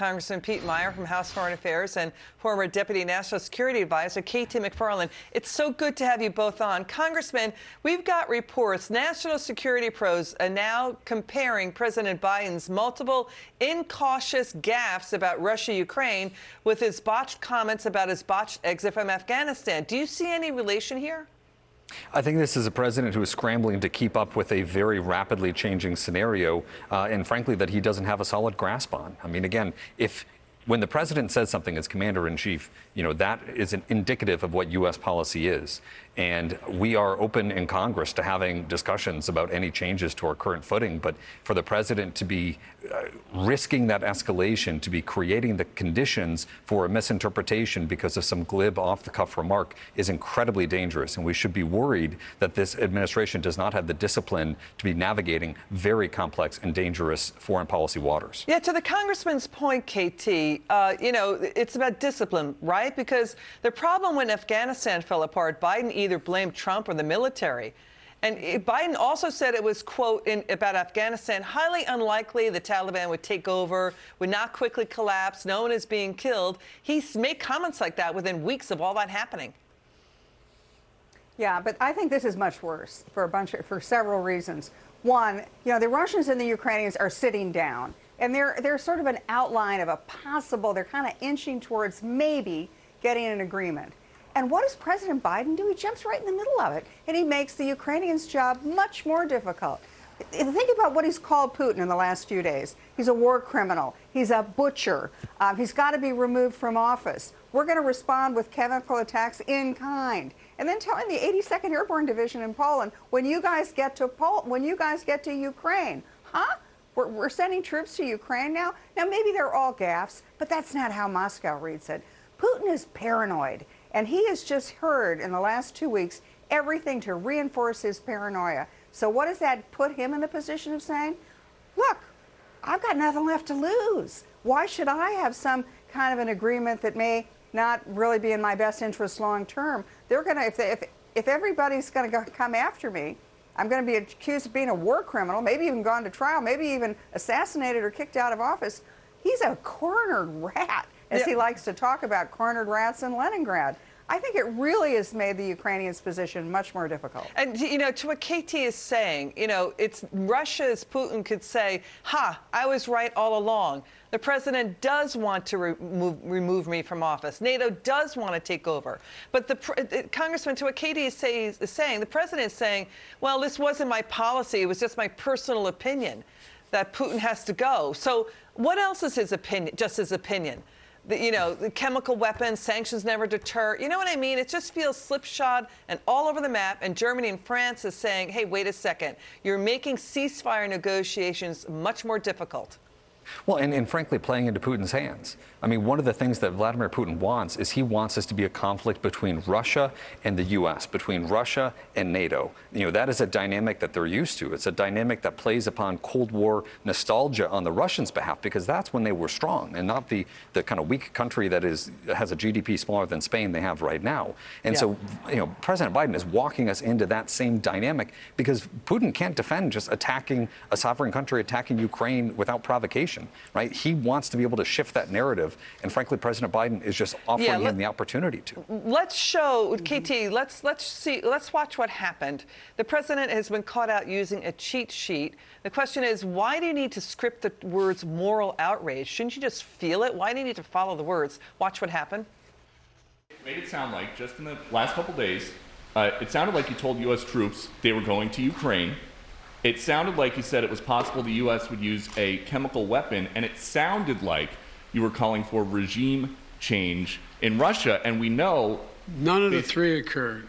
Congressman Pete Meijer from House Foreign Affairs and former Deputy National Security Advisor KT McFarland. It's so good to have you both on. Congressman, we've got reports. National security pros are now comparing President Biden's multiple incautious gaffes about Russia-Ukraine with his botched comments about his botched exit from Afghanistan. Do you see any relation here? I think this is a president who is scrambling to keep up with a very rapidly changing scenario, and frankly, that he doesn't have a solid grasp on. I mean, again, when the president says something as commander-in-chief, that is indicative of what U.S. policy is. And we are open in Congress to having discussions about any changes to our current footing. But for the president to be risking that escalation, to be creating the conditions for a misinterpretation because of some glib off-the-cuff remark is incredibly dangerous. And we should be worried that this administration does not have the discipline to be navigating very complex and dangerous foreign policy waters. Yeah, to the congressman's point, KT, it's about discipline, right? Because the problem when Afghanistan fell apart, Biden either blamed Trump or the military. And Biden also said it was, quote, about Afghanistan, highly unlikely the Taliban would take over, would not quickly collapse, no one is being killed. He's made comments like that within weeks of all that happening. Yeah, but I think this is much worse for several reasons. One, the Russians and the Ukrainians are sitting down, and they're sort of an outline of a possible, they're kind of inching towards maybe getting an agreement. And what does President Biden do? He jumps right in the middle of it, and he makes the Ukrainians' job much more difficult. Think about what he's called Putin in the last few days. He's a war criminal. He's a butcher. He's got to be removed from office. We're going to respond with chemical attacks in kind. And then telling the 82nd Airborne Division in Poland, when you guys get to Ukraine, huh? We're sending troops to Ukraine now? Now, maybe they're all gaffes, but that's not how Moscow reads it. Putin is paranoid. And he has just heard in the last 2 weeks everything to reinforce his paranoia. So what does that put him in the position of saying? Look, I've got nothing left to lose. Why should I have some kind of an agreement that may not really be in my best interest long term? They're going to, if everybody's going to come after me, I'm going to be accused of being a war criminal, maybe even gone to trial, maybe even assassinated or kicked out of office. He's a cornered rat, as he likes to talk about cornered rats in Leningrad. I think it really has made the Ukrainians' position much more difficult. And, to what KT is saying, it's Russia's Putin could say, I was right all along. The president does want to remove me from office. NATO does want to take over. But Congressman, to what KT is saying, the president is saying, well, this wasn't my policy. It was just my personal opinion that Putin has to go. So what else is his opinion, just his opinion? The chemical weapons, sanctions never deter. You know what I mean? It just feels slipshod and all over the map. And Germany and France is saying, hey, wait a second. You're making ceasefire negotiations much more difficult. Well, and frankly, playing into Putin's hands. I mean, one of the things that Vladimir Putin wants is he wants this to be a conflict between Russia and the U.S., between Russia and NATO. That is a dynamic that they're used to. It's a dynamic that plays upon Cold War nostalgia on the Russians' behalf, because that's when they were strong and not the kind of weak country that has a GDP smaller than Spain they have right now. And so, President Biden is walking us into that same dynamic because Putin can't defend just attacking a sovereign country, attacking Ukraine without provocation. Right? He wants to be able to shift that narrative, and frankly, President Biden is just offering him the opportunity to. Let's show KT. Let's watch what happened. The president has been caught out using a cheat sheet. The question is, why do you need to script the words "moral outrage"? Shouldn't you just feel it? Why do you need to follow the words? Watch what happened. It made it sound like just in the last couple days, it sounded like you told U.S. troops they were going to Ukraine. It sounded like you said it was possible the U.S. would use a chemical weapon, and it sounded like you were calling for regime change in Russia, and we know... None of the three occurred.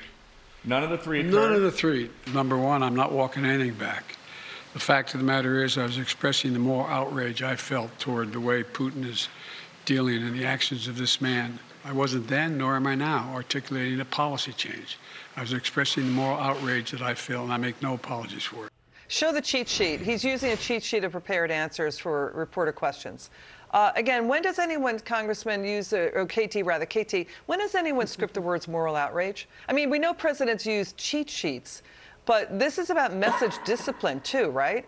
None of the three occurred? None of the three. Number one, I'm not walking anything back. The fact of the matter is I was expressing the moral outrage I felt toward the way Putin is dealing in the actions of this man. I wasn't then, nor am I now, articulating a policy change. I was expressing the moral outrage that I feel, and I make no apologies for it. Show the cheat sheet. He's using a cheat sheet of prepared answers for reporter questions. Again, when does anyone, Congressman, or KT rather, KT, when does anyone script the words moral outrage? I mean, we know presidents use cheat sheets, but this is about message discipline too, right?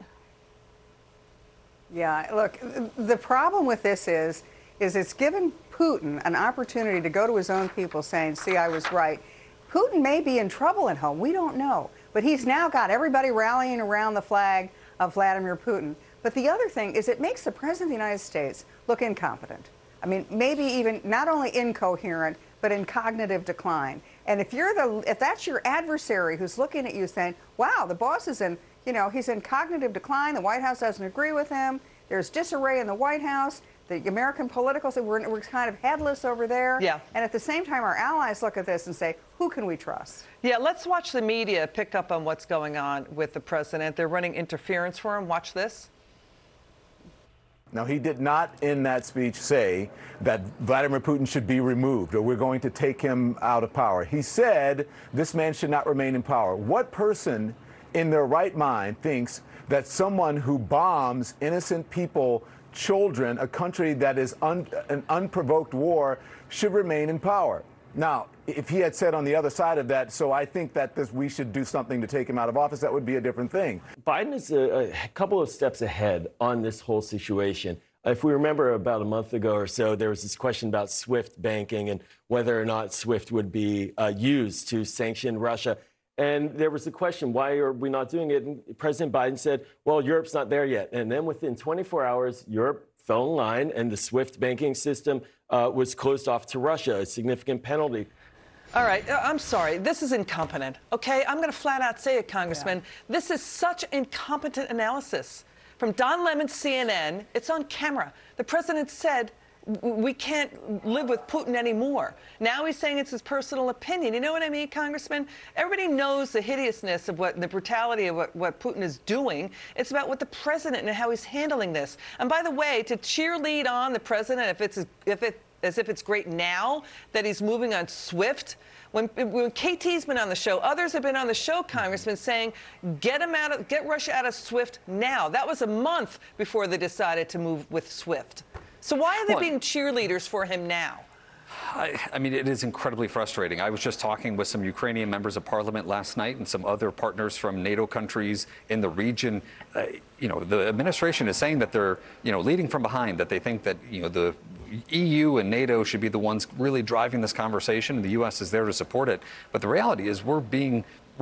Yeah, look, the problem with this is it's given Putin an opportunity to go to his own people saying, see, I was right. Putin may be in trouble at home. We don't know. But he's now got everybody rallying around the flag of Vladimir Putin. But the other thing is it makes the President of the United States look incompetent. I mean, maybe even not only incoherent, but in cognitive decline. And if that's your adversary who's looking at you saying, wow, the boss is in, he's in cognitive decline, the White House doesn't agree with him, there's disarray in the White House, the American political, we're kind of headless over there. Yeah. And at the same time, our allies look at this and say, who can we trust? Yeah, let's watch the media pick up on what's going on with the president. They're running interference for him. Watch this. Now, he did not in that speech say that Vladimir Putin should be removed or we're going to take him out of power. He said this man should not remain in power. What person in their right mind thinks that someone who bombs innocent people, children, a country that is an unprovoked war, should remain in power? Now, if he had said on the other side of that, so I think that we should do something to take him out of office, that would be a different thing. Biden is a couple of steps ahead on this whole situation. If we remember about a month ago or so, there was this question about SWIFT banking and whether or not SWIFT would be used to sanction Russia. And there was the question, why are we not doing it? And President Biden said, well, Europe's not there yet. And then within 24 hours, Europe fell in line and the SWIFT banking system was closed off to Russia, a significant penalty. All right, I'm sorry. This is incompetent, okay? I'm going to flat out say it, Congressman. Yeah. This is such incompetent analysis. From Don Lemon, CNN, it's on camera. The president said, we can't live with Putin anymore. Now he's saying it's his personal opinion. You know what I mean, Congressman? Everybody knows the hideousness of the brutality of what Putin is doing. It's about what the president and how he's handling this. And by the way, to cheerlead on the president as if it's great now that he's moving on SWIFT. When KT's been on the show, others have been on the show, Congressman, saying get Russia out of SWIFT now. That was a month before they decided to move with SWIFT. So why are they being cheerleaders for him now? I mean, it is incredibly frustrating. I was just talking with some Ukrainian members of parliament last night and some other partners from NATO countries in the region. The administration is saying that they're, leading from behind, that they think that, the EU and NATO should be the ones really driving this conversation, and the U.S. is there to support it. But the reality is we're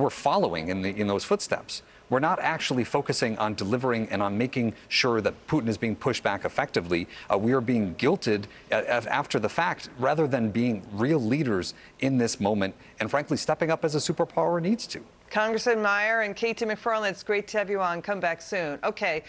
following in those footsteps. We're not actually focusing on delivering and on making sure that Putin is being pushed back effectively. We are being guilted after the fact rather than being real leaders in this moment and, frankly, stepping up as a superpower needs to. Congressman Meijer and KT McFarland, it's great to have you on. Come back soon. Okay.